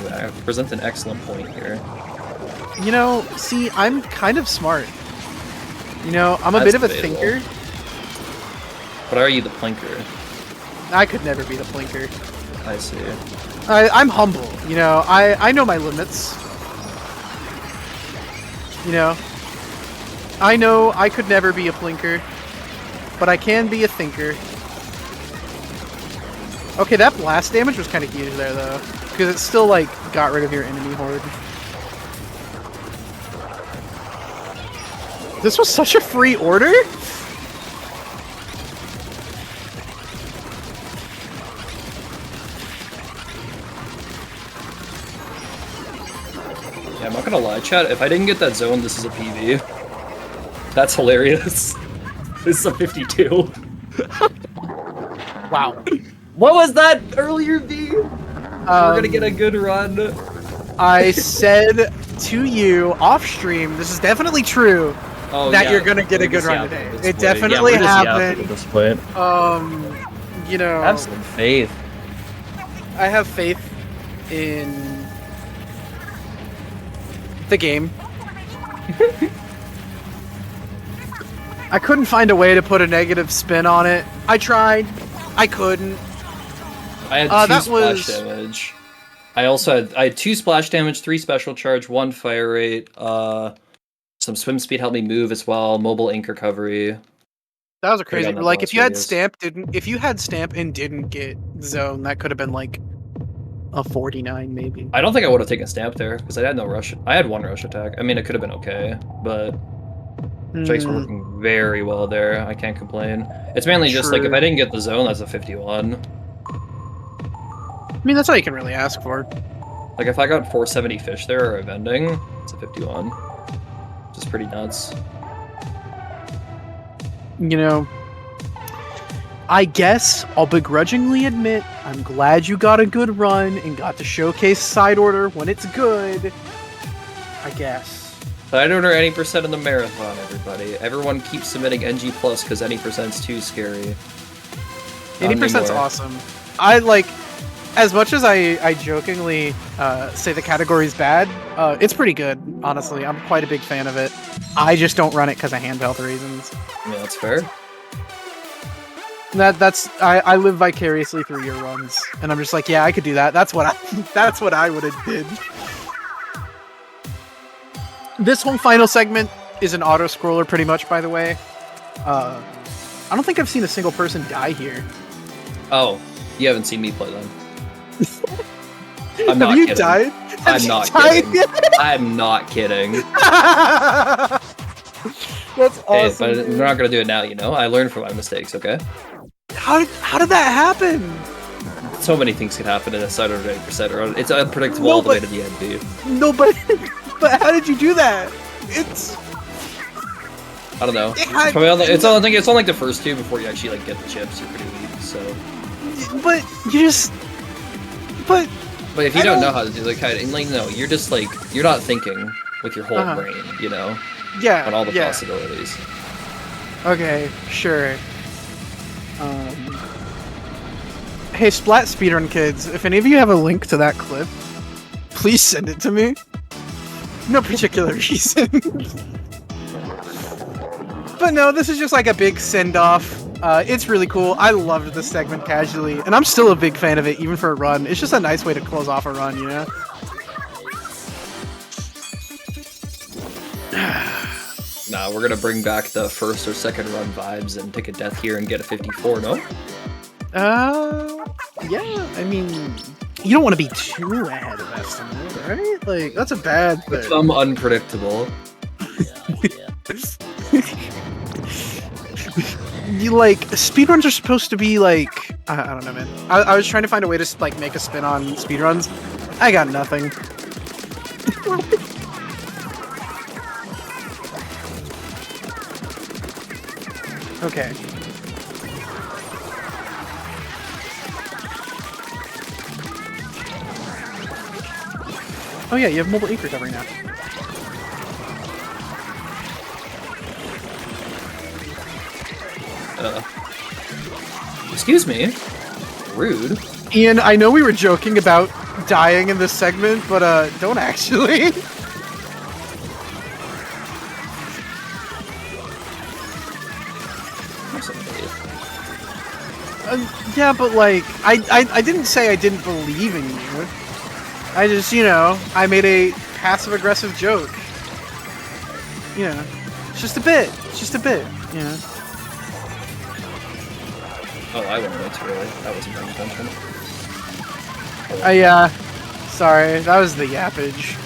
present an excellent point here. You know, see, I'm kind of smart. You know, I'm a That's bit of a debatable. thinker. But are you the plinker? I could never be the blinker. I see. I'm humble, you know, I know my limits. You know, I know I could never be a blinker, but I can be a thinker. Okay, that blast damage was kind of huge there, though, because it still, like, got rid of your enemy horde. This was such a free order? Yeah, I'm not gonna lie, chat. If I didn't get that zone, this is a PV. That's hilarious. This is a 52. Wow. What was that earlier, V? We're gonna get a good run. I said to you off stream, this is definitely true, Oh, that yeah, you're gonna get a we're good just run yapping today. at this It point. definitely Yeah, we're just yapping happened. at this point. You know, Have some faith. I have faith in the game. I couldn't find a way to put a negative spin on it. I tried. I couldn't. I had 2 that splash was- damage. I had 2 splash damage, 3 special charge, 1 fire rate, some swim speed helped me move as well, mobile ink recovery. That was a crazy. on that Like blast if you had radius. stamp and didn't get zone, that could have been like a 49 maybe. I don't think I would have taken stamp there because I had no rush. I had 1 rush attack. I mean, it could have been okay, but strikes were working very well there. I can't complain. It's mainly just like if True. I didn't get the zone, that's a 51. I mean, that's all you can really ask for. Like if I got 470 fish there or a vending, it's a 51. Which is pretty nuts. You know, I guess I'll begrudgingly admit I'm glad you got a good run and got to showcase side order when it's good. I guess. Side order any percent in the marathon, everybody. Everyone keeps submitting NG plus because any percent's too scary. 80%'s awesome. I like, as much as I jokingly say the category's bad, it's pretty good, honestly. I'm quite a big fan of it. I just don't run it because of hand health reasons. Yeah, that's fair. I live vicariously through your runs, and I'm just like, yeah, I could do that. That's what I would have did. This whole final segment is an auto scroller, pretty much. By the way, I don't think I've seen a single person die here. Oh, you haven't seen me play then. I'm not Have you kidding. died? I'm not kidding. I'm not kidding. That's awesome. Hey, but we're not gonna do it now, you know? I learned from my mistakes, okay? How did that happen? So many things can happen in a side order 80% run. It's unpredictable all the way to the end, dude. No, but how did you do that? It's... I don't know. I think it's on like the first two before you actually like get the chips. You're pretty weak, so. But you just. But if you don't know how to do no, you're just like you're not thinking with your whole brain, you know. Yeah. On all the possibilities. Okay, sure. Hey, Splat Speedrun kids, if any of you have a link to that clip, please send it to me. No particular reason. But no, this is just like a big send-off. It's really cool. I loved this segment casually, and I'm still a big fan of it, even for a run. It's just a nice way to close off a run, you know? Nah, we're gonna bring back the first or second run vibes and take a death here and get a 54, no? Yeah, I mean, you don't want to be too ahead of estimate, right? Like, that's a bad thing. Become unpredictable. You like, speedruns are supposed to be like, I don't know, man. I was trying to find a way to like make a spin on speedruns. I got nothing. Okay. Oh yeah, you have mobile ink recovery now. Excuse me? Rude. Ian, I know we were joking about dying in this segment, but don't actually. Yeah, but like, I didn't say I didn't believe in you. I just, you know, I made a passive-aggressive joke. You know, it's just a bit. It's just a bit, you know. Oh, I went way too early. I wasn't paying attention. Yeah. Sorry, that was the yappage.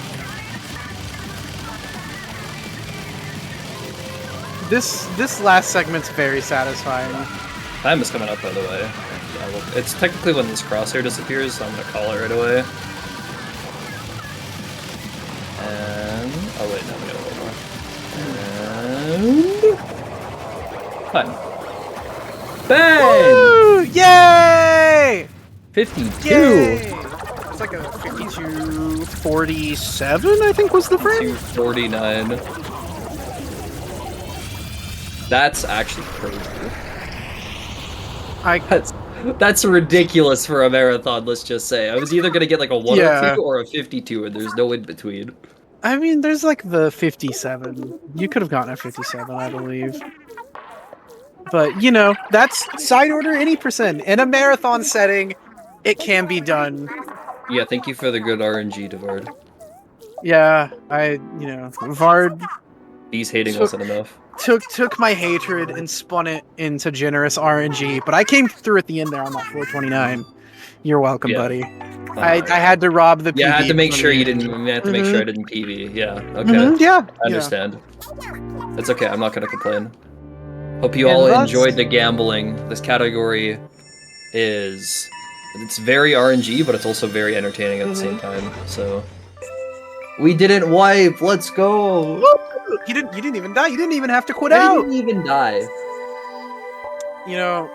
This last segment's very satisfying. Time is coming up, by the way. It's technically when this crosshair disappears, so I'm gonna call it right away. And... oh wait, no, we gotta wait more. And... time. Bang! Woo! Yay! 52! Yay! It's like a 52-47, I think was the frame? 49. That's actually crazy. That's ridiculous for a marathon, let's just say. I was either gonna get like a 102 or a 52, and there's no in between. I mean, there's like the 57. You could have gotten a 57, I believe. But, you know, that's side order any percent. In a marathon setting, it can be done. Yeah, thank you for the good RNG, Devard. Yeah, you know, Vard... He's hating us enough. Took my hatred and spun it into generous RNG, but I came through at the end there on that 429. You're welcome, buddy. I had to rob the PB. Yeah, I had to make sure you didn't. I had to make sure I didn't PB. Yeah. Okay. Yeah. I understand. It's okay. I'm not gonna complain. Hope you all enjoyed the gambling. This category it's very RNG, but it's also very entertaining at the same time. So we didn't wipe. Let's go. You didn't even die. You didn't even have to quit out. I didn't even die. You know,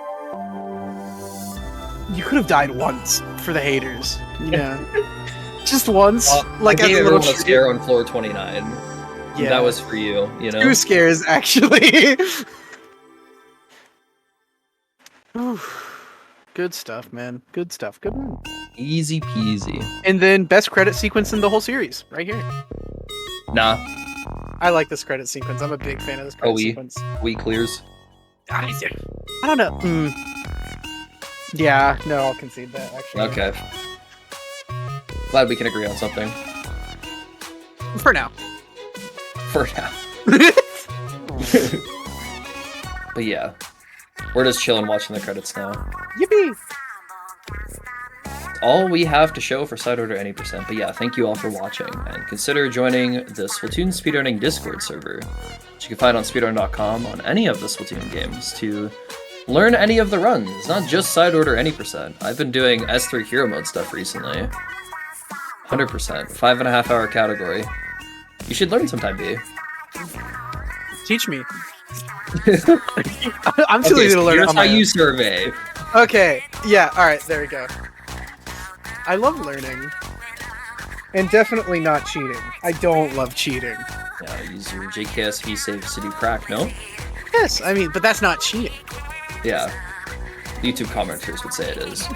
you could have died once for the haters. Yeah. Just once. Like I gave everyone a scare on floor 29. Yeah. That was for you, you know? 2 scares, actually. Ooh, good stuff, man. Good stuff. Good one. Easy peasy. And then best credit sequence in the whole series, right here. Nah, I like this credit sequence. I'm a big fan of this credit sequence. we clears. I don't know. Yeah, no, I'll concede that, actually. Okay. Glad we can agree on something. For now. For now. But yeah. We're just chilling watching the credits now. Yippee! All we have to show for Side Order Any Percent. But yeah, thank you all for watching, and consider joining the Splatoon Speedrunning Discord server, which you can find on speedrun.com on any of the Splatoon games to learn any of the runs, not just Side Order Any Percent. I've been doing S3 Hero Mode stuff recently. 100%. 5.5 hour category. You should learn sometime, B. Teach me. I'm too lazy to learn. Here's on how my you own. survey. Okay, yeah, alright, there we go. I love learning. And definitely not cheating. I don't love cheating. Yeah, use your JKSV saves to do crack, no? Yes, I mean, but that's not cheating. Yeah. YouTube commenters would say it is.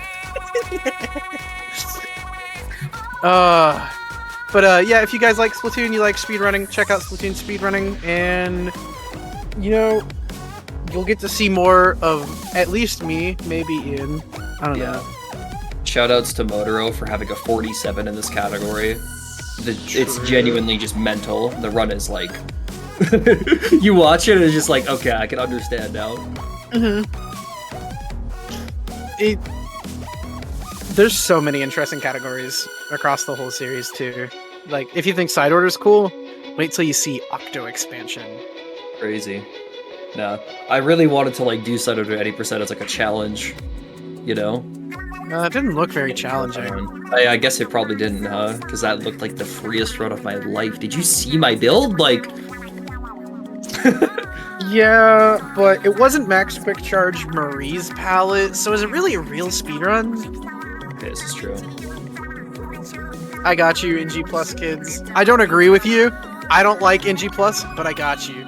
Yeah, if you guys like Splatoon, you like speedrunning, check out Splatoon speedrunning, and you know, you'll get to see more of at least me, maybe Ian. I don't know. Shoutouts to Motoro for having a 47 in this category. It's genuinely just mental. The run is like you watch it and it's just like, okay, I can understand now. There's so many interesting categories across the whole series too. Like, if you think Side Order's cool, wait till you see Octo expansion. Crazy. Nah, I really wanted to like do Side Order 80% as like a challenge, you know? It didn't look very challenging. I guess it probably didn't, huh? Because that looked like the freest run of my life. Did you see my build? Like... Yeah, but it wasn't Max Quick Charge Marie's palette, so is it really a real speedrun? This is true. I got you, NG Plus kids. I don't agree with you. I don't like NG Plus, but I got you.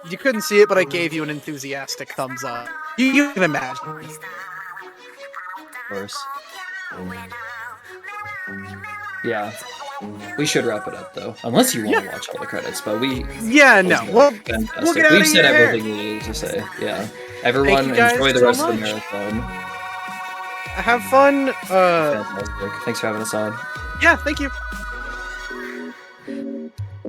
You couldn't see it, but I gave you an enthusiastic thumbs up. You can imagine. Of course. Yeah. We should wrap it up, though. Unless you want to watch all the credits, but we... Yeah, no. We'll get out We've of said here. everything we needed to say. Yeah. Everyone, Thank you guys enjoy the so rest of the much. marathon. Have fun. Fantastic. Thanks for having us on. Yeah, thank you.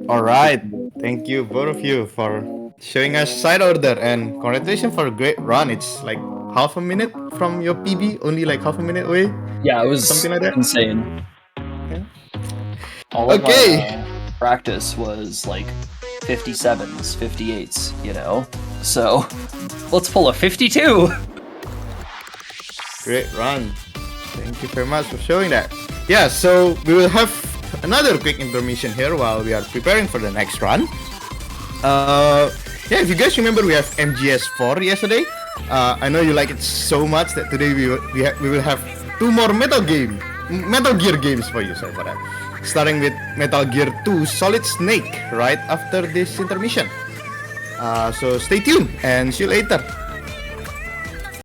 All right. Thank you, both of you, for showing us Side Order, and congratulations for a great run. It's like half a minute from your PB, only like half a minute away. Yeah, it was Something like that? insane. Yeah. All of Okay. my practice was like 57s, 58s, you know? So, let's pull a 52! Great run. Thank you very much for showing that. Yeah, so we will have another quick intermission here while we are preparing for the next run. Yeah, if you guys remember, we have MGS4 yesterday. I know you like it so much that today we will have 2 more Metal Gear games for you. Sorry for that. Starting with Metal Gear 2 Solid Snake right after this intermission. So stay tuned and see you later.